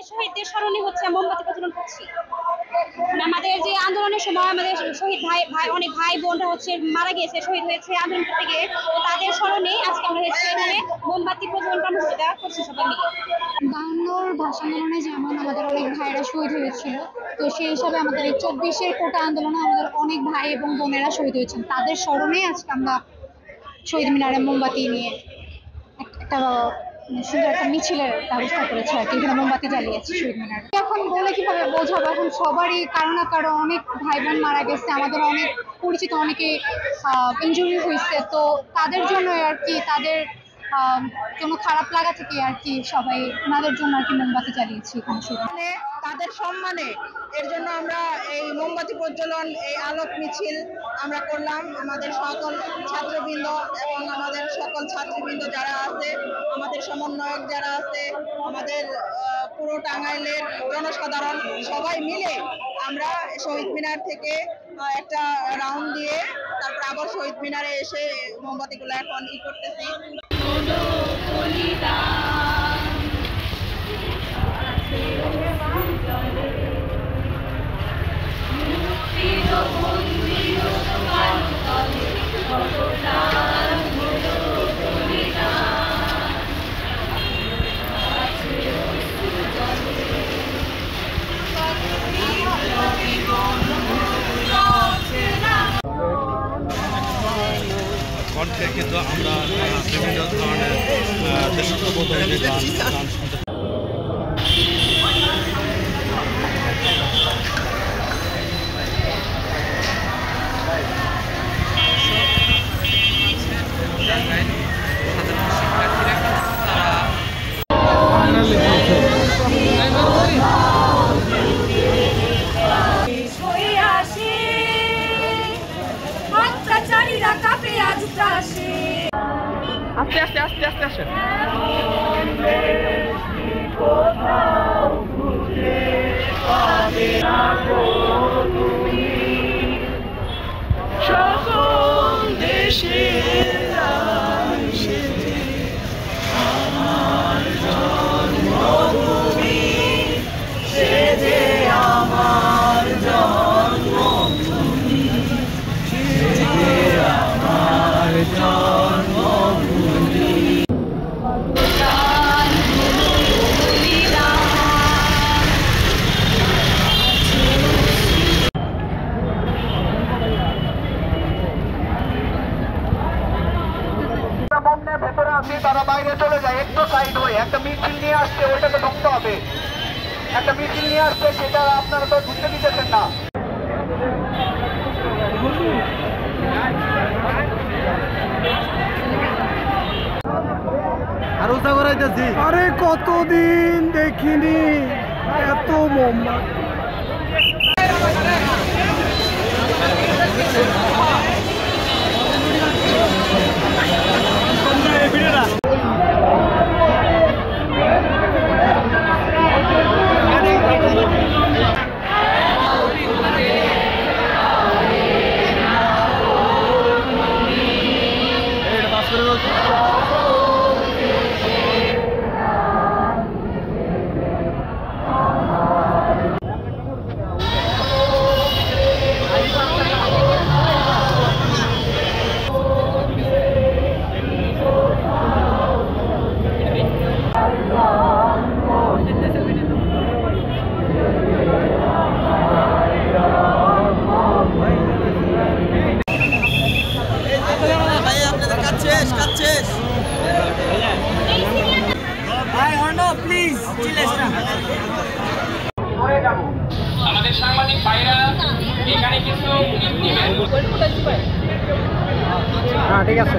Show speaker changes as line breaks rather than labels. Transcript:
শহীদদের স্মরণে হচ্ছে মোমবাতি প্রজ্বলন করছি। আমাদের যে আন্দোলনের সময় আমাদের শহীদ ভাই অনেক ভাই বোনরা হচ্ছে মারা গিয়েছে, শহীদ হয়েছে আন্দোলন করতে গিয়ে, তো তাদের স্মরণে আজকে আমরা হচ্ছে এখানে মোমবাতি প্রজ্বলন কর্মসূচিটা করছি সবাই মিলে।
52 ভাষা আন্দোলনে যেমন আমাদের অনেক ভাইরা শহীদ হয়েছিল, তো সেই হিসাবে আমাদের এই 24-এর কোটা আন্দোলনে আমাদের অনেক ভাই এবং বোনেরা শহীদ হয়েছেন। তাদের স্মরণে আজকে আমরা শহীদ মিনারে মোমবাতি নিয়ে একটা সুন্দর একটা মিছিলের ব্যবস্থা করেছে আর কি। এখানে মোমবাতি জ্বালিয়েছি শহীদ মিনারে। এখন বলে কিভাবে বোঝাবো, এখন সবারই কারো না কারো অনেক ভাই বোন মারা গেছে, আমাদের অনেক পরিচিত অনেকে ইনজুরি হয়েছে, তো তাদের জন্য আর কি, তাদের কোনো খারাপ লাগা থেকে আর কি সবাই ওনাদের জন্য আর কি মোমবাতি জ্বালিয়েছি এখানে।
তাদের সম্মানে এর জন্য আমরা এই মোমবাতি প্রজ্বলন, এই আলোক মিছিল আমরা করলাম। আমাদের সকল ছাত্রবৃন্দ এবং আমাদের সকল ছাত্রবৃন্দ যারা আছে, আমাদের সমন্বয়ক যারা আছে, আমাদের পুরো টাঙ্গাইলের জনসাধারণ সবাই মিলে আমরা শহীদ মিনার থেকে একটা রাউন্ড দিয়ে তারপর আবার শহীদ মিনারে এসে মোমবাতিগুলো এখন করতেছি।
কণ্ঠে কিন্তু আমরা বিভিন্ন ধরনের দেশাত্মবোধক যে গান শুনতে
আস্তে আস্তে আস্তে আস্তে আসেন। সকল দেশে আমার জন্মভূমি, সে যে আমার জন্মভূমি, সে যে আমার জন্মভূমি। ভেতরে আসি, তারা বাইরে চলে যায়, একটু সাইড হয়ে একটা মিছিল নিয়ে আসছে, ওইটাকে ঢুকতে হবে। একটা মিছিল নিয়ে আসছে, সেটা আপনারা তো ঢুকতে দিতেছেন না।
আরে কতদিন দেখিনি এত মোমবাতি।
আমাদের সাংবাদিক ভাইরা এখানে কিছু
ঠিক আছে।